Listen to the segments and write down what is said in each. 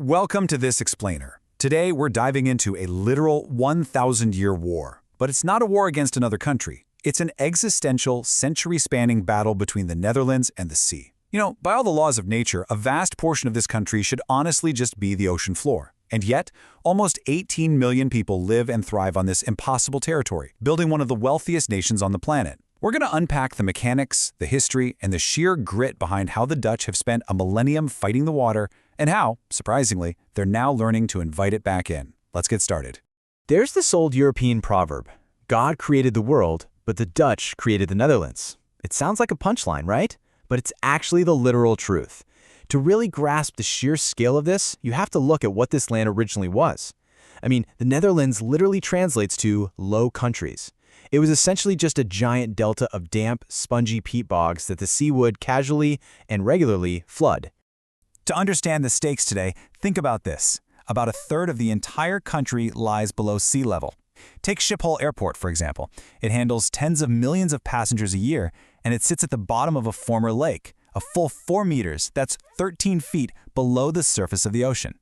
Welcome to this explainer. Today we're diving into a literal 1,000-year war. But it's not a war against another country. It's an existential, century-spanning battle between the Netherlands and the sea. By all the laws of nature, a vast portion of this country should honestly just be the ocean floor. And yet, almost 18 million people live and thrive on this impossible territory, building one of the wealthiest nations on the planet. We're going to unpack the mechanics, the history, and the sheer grit behind how the Dutch have spent a millennium fighting the water, and how, surprisingly, they're now learning to invite it back in. Let's get started. There's this old European proverb, God created the world, but the Dutch created the Netherlands. It sounds like a punchline, right? But it's actually the literal truth. To really grasp the sheer scale of this, you have to look at what this land originally was. The Netherlands literally translates to low countries. It was essentially just a giant delta of damp, spongy peat bogs that the sea would casually and regularly flood. To understand the stakes today, think about this. About a third of the entire country lies below sea level. Take Schiphol Airport, for example. It handles tens of millions of passengers a year, and it sits at the bottom of a former lake, a full 4 meters, that's 13 feet below the surface of the ocean.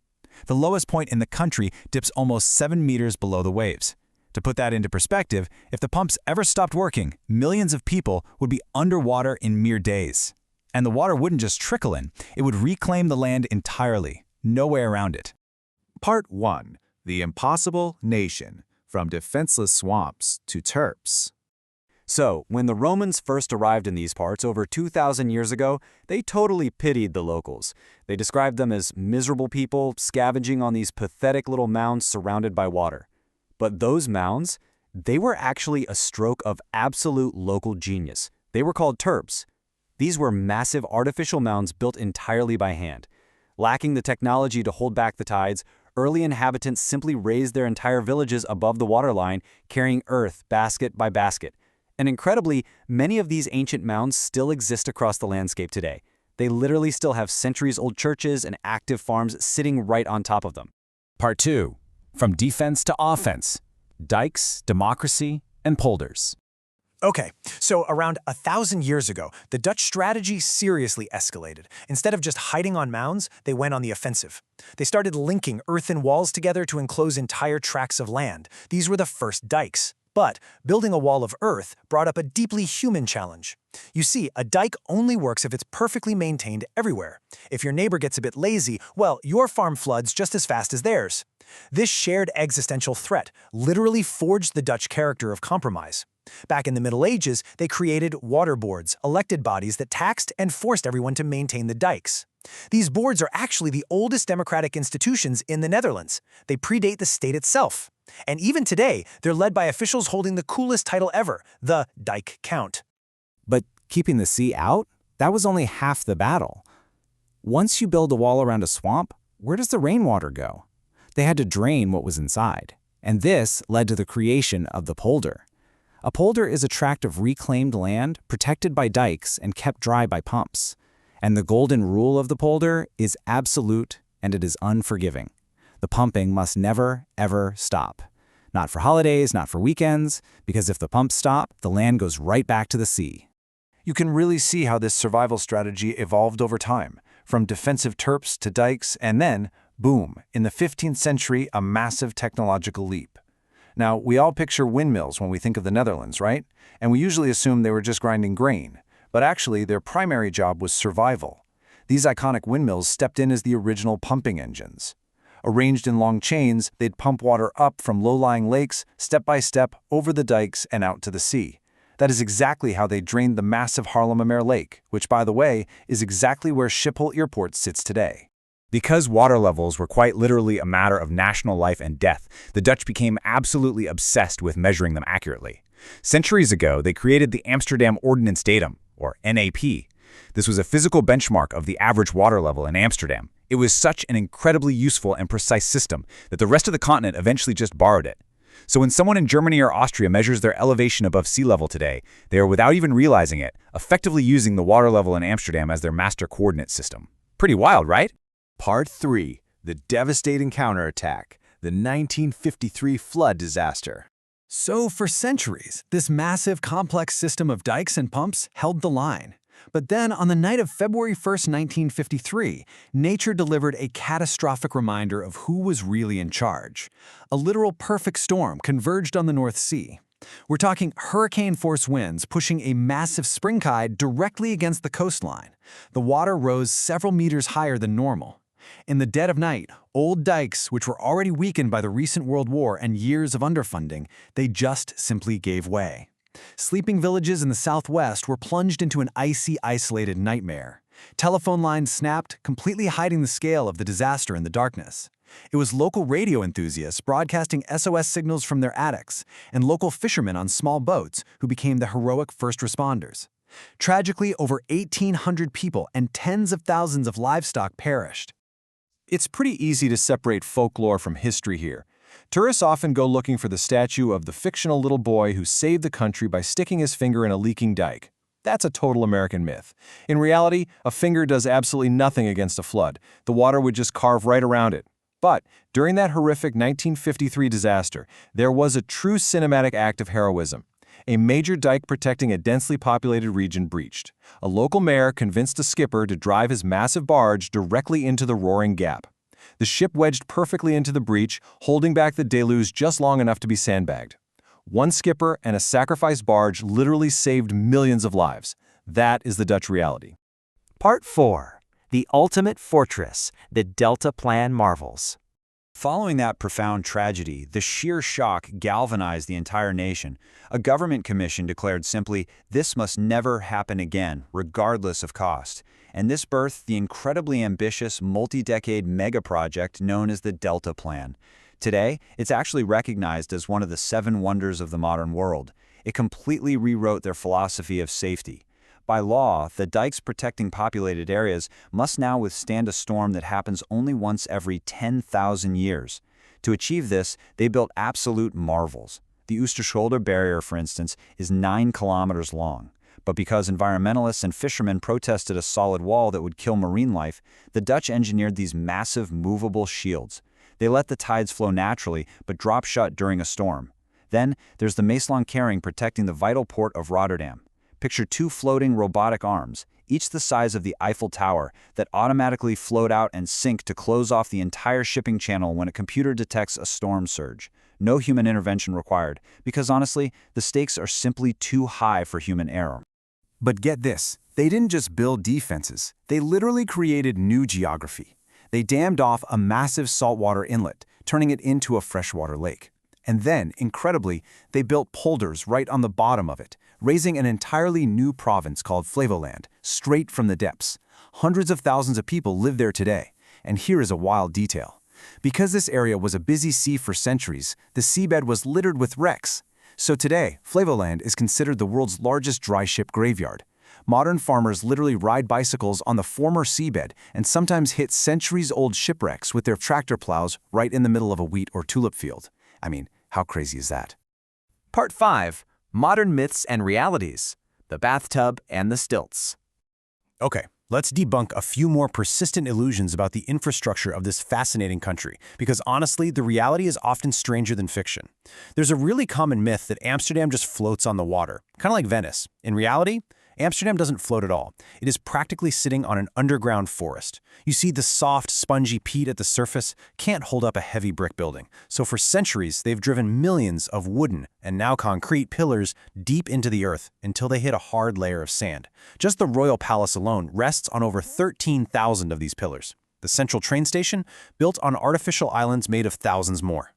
The lowest point in the country dips almost 7 meters below the waves. To put that into perspective, if the pumps ever stopped working, millions of people would be underwater in mere days. And the water wouldn't just trickle in, it would reclaim the land entirely. No way around it. Part 1. The Impossible Nation, from defenseless swamps to terps. So, when the Romans first arrived in these parts over 2,000 years ago, they totally pitied the locals. They described them as miserable people scavenging on these pathetic little mounds surrounded by water. But those mounds, they were actually a stroke of absolute local genius. They were called terps. These were massive artificial mounds built entirely by hand. Lacking the technology to hold back the tides, early inhabitants simply raised their entire villages above the waterline, carrying earth basket by basket. And incredibly, many of these ancient mounds still exist across the landscape today. They literally still have centuries-old churches and active farms sitting right on top of them. Part 2. From defense to offense. Dikes, democracy, and polders. Okay, so around 1,000 years ago, the Dutch strategy seriously escalated. Instead of just hiding on mounds, they went on the offensive. They started linking earthen walls together to enclose entire tracts of land. These were the first dikes. But building a wall of earth brought up a deeply human challenge. You see, a dike only works if it's perfectly maintained everywhere. If your neighbor gets a bit lazy, well, your farm floods just as fast as theirs. This shared existential threat literally forged the Dutch character of compromise. Back in the Middle Ages, they created water boards, elected bodies that taxed and forced everyone to maintain the dikes. These boards are actually the oldest democratic institutions in the Netherlands. They predate the state itself. And even today, they're led by officials holding the coolest title ever, the Dike Count. But keeping the sea out? That was only half the battle. Once you build a wall around a swamp, where does the rainwater go? They had to drain what was inside. And this led to the creation of the polder. A polder is a tract of reclaimed land protected by dikes and kept dry by pumps. And the golden rule of the polder is absolute and it is unforgiving. The pumping must never, ever stop. Not for holidays, not for weekends, because if the pumps stop, the land goes right back to the sea. You can really see how this survival strategy evolved over time, from defensive terps to dikes, and then, boom, in the 15th century, a massive technological leap. Now, we all picture windmills when we think of the Netherlands, right? And we usually assume they were just grinding grain. But actually, their primary job was survival. These iconic windmills stepped in as the original pumping engines. Arranged in long chains, they'd pump water up from low-lying lakes, step by step, over the dikes and out to the sea. That is exactly how they drained the massive Haarlemmermeer Lake, which, by the way, is exactly where Schiphol Airport sits today. Because water levels were quite literally a matter of national life and death, the Dutch became absolutely obsessed with measuring them accurately. Centuries ago, they created the Amsterdam Ordnance Datum, or NAP. This was a physical benchmark of the average water level in Amsterdam. It was such an incredibly useful and precise system that the rest of the continent eventually just borrowed it. So when someone in Germany or Austria measures their elevation above sea level today, they are, without even realizing it, effectively using the water level in Amsterdam as their master coordinate system. Pretty wild, right? Part 3. The Devastating Counterattack, the 1953 Flood Disaster. So for centuries, this massive, complex system of dikes and pumps held the line. But then, on the night of February 1st, 1953, nature delivered a catastrophic reminder of who was really in charge. A literal perfect storm converged on the North Sea. We're talking hurricane-force winds pushing a massive spring tide directly against the coastline. The water rose several meters higher than normal. In the dead of night, old dikes, which were already weakened by the recent World War and years of underfunding, they just simply gave way. Sleeping villages in the southwest were plunged into an icy, isolated nightmare. Telephone lines snapped, completely hiding the scale of the disaster in the darkness. It was local radio enthusiasts broadcasting SOS signals from their attics, and local fishermen on small boats who became the heroic first responders. Tragically, over 1,800 people and tens of thousands of livestock perished. It's pretty easy to separate folklore from history here. Tourists often go looking for the statue of the fictional little boy who saved the country by sticking his finger in a leaking dike. That's a total American myth. In reality, a finger does absolutely nothing against a flood. The water would just carve right around it. But during that horrific 1953 disaster, there was a true cinematic act of heroism. A major dike protecting a densely populated region breached. A local mayor convinced a skipper to drive his massive barge directly into the roaring gap. The ship wedged perfectly into the breach, holding back the deluge just long enough to be sandbagged. One skipper and a sacrificed barge literally saved millions of lives. That is the Dutch reality. Part 4. The Ultimate Fortress, the Delta Plan Marvels. Following that profound tragedy, the sheer shock galvanized the entire nation. A government commission declared simply, "This must never happen again, regardless of cost." And this birthed the incredibly ambitious, multi-decade mega-project known as the Delta Plan. Today, it's actually recognized as one of the 7 wonders of the modern world. It completely rewrote their philosophy of safety. By law, the dikes protecting populated areas must now withstand a storm that happens only once every 10,000 years. To achieve this, they built absolute marvels. The Oosterschelde barrier, for instance, is 9 kilometers long. But because environmentalists and fishermen protested a solid wall that would kill marine life, the Dutch engineered these massive movable shields. They let the tides flow naturally, but drop shut during a storm. Then, there's the Maestlon Kering protecting the vital port of Rotterdam. Picture 2 floating robotic arms, each the size of the Eiffel Tower, that automatically float out and sink to close off the entire shipping channel when a computer detects a storm surge. No human intervention required, because honestly, the stakes are simply too high for human error. But get this, they didn't just build defenses, they literally created new geography. They dammed off a massive saltwater inlet, turning it into a freshwater lake. And then, incredibly, they built polders right on the bottom of it, raising an entirely new province called Flevoland, straight from the depths. Hundreds of thousands of people live there today. And here is a wild detail. Because this area was a busy sea for centuries, the seabed was littered with wrecks. So today, Flevoland is considered the world's largest dry ship graveyard. Modern farmers literally ride bicycles on the former seabed and sometimes hit centuries-old shipwrecks with their tractor plows right in the middle of a wheat or tulip field. I mean, how crazy is that? Part 5. Modern Myths and Realities, the Bathtub and the Stilts. Okay, let's debunk a few more persistent illusions about the infrastructure of this fascinating country, because honestly, the reality is often stranger than fiction. There's a really common myth that Amsterdam just floats on the water, kind of like Venice. In reality, Amsterdam doesn't float at all. It is practically sitting on an underground forest. You see, the soft, spongy peat at the surface can't hold up a heavy brick building. So for centuries, they've driven millions of wooden and now concrete pillars deep into the earth until they hit a hard layer of sand. Just the Royal Palace alone rests on over 13,000 of these pillars. The central train station, built on artificial islands made of thousands more.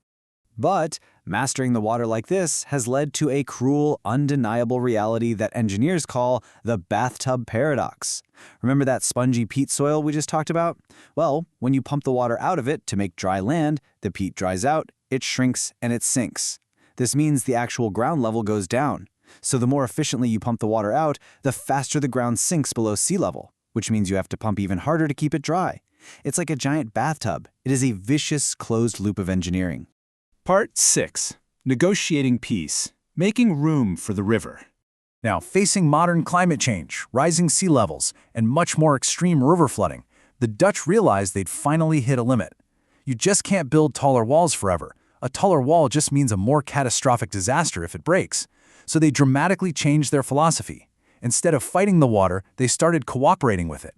But mastering the water like this has led to a cruel, undeniable reality that engineers call the bathtub paradox. Remember that spongy peat soil we just talked about? Well, when you pump the water out of it to make dry land, the peat dries out, it shrinks, and it sinks. This means the actual ground level goes down. So the more efficiently you pump the water out, the faster the ground sinks below sea level, which means you have to pump even harder to keep it dry. It's like a giant bathtub. It is a vicious, closed loop of engineering. Part 6. Negotiating Peace, Making Room for the River. Now, facing modern climate change, rising sea levels, and much more extreme river flooding, the Dutch realized they'd finally hit a limit. You just can't build taller walls forever. A taller wall just means a more catastrophic disaster if it breaks. So they dramatically changed their philosophy. Instead of fighting the water, they started cooperating with it.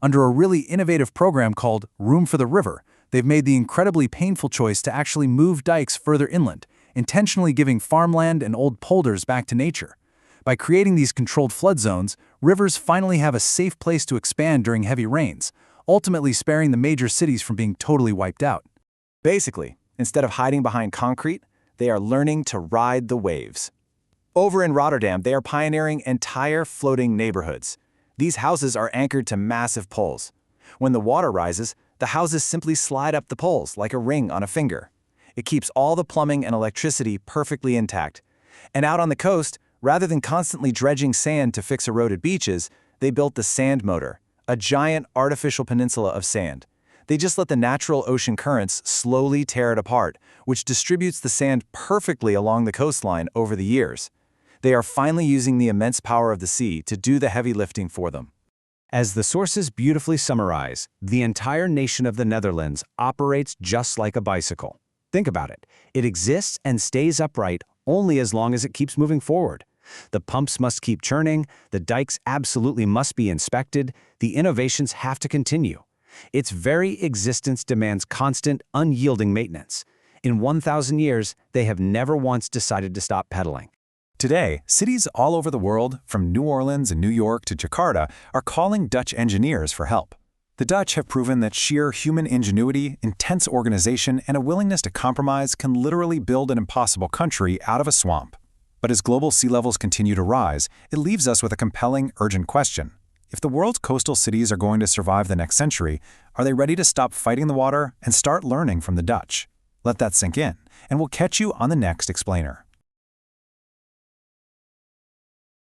Under a really innovative program called Room for the River, they've made the incredibly painful choice to actually move dikes further inland, intentionally giving farmland and old polders back to nature. By creating these controlled flood zones, rivers finally have a safe place to expand during heavy rains, ultimately sparing the major cities from being totally wiped out. Basically, instead of hiding behind concrete, they are learning to ride the waves. Over in Rotterdam, they are pioneering entire floating neighborhoods. These houses are anchored to massive poles. When the water rises, the houses simply slide up the poles like a ring on a finger. It keeps all the plumbing and electricity perfectly intact. And out on the coast, rather than constantly dredging sand to fix eroded beaches, they built the sand motor, a giant artificial peninsula of sand. They just let the natural ocean currents slowly tear it apart, which distributes the sand perfectly along the coastline over the years. They are finally using the immense power of the sea to do the heavy lifting for them. As the sources beautifully summarize, the entire nation of the Netherlands operates just like a bicycle. Think about it. It exists and stays upright only as long as it keeps moving forward. The pumps must keep churning, the dikes absolutely must be inspected, the innovations have to continue. Its very existence demands constant, unyielding maintenance. In 1,000 years, they have never once decided to stop pedaling. Today, cities all over the world, from New Orleans and New York to Jakarta, are calling Dutch engineers for help. The Dutch have proven that sheer human ingenuity, intense organization, and a willingness to compromise can literally build an impossible country out of a swamp. But as global sea levels continue to rise, it leaves us with a compelling, urgent question. If the world's coastal cities are going to survive the next century, are they ready to stop fighting the water and start learning from the Dutch? Let that sink in, and we'll catch you on the next Explainer.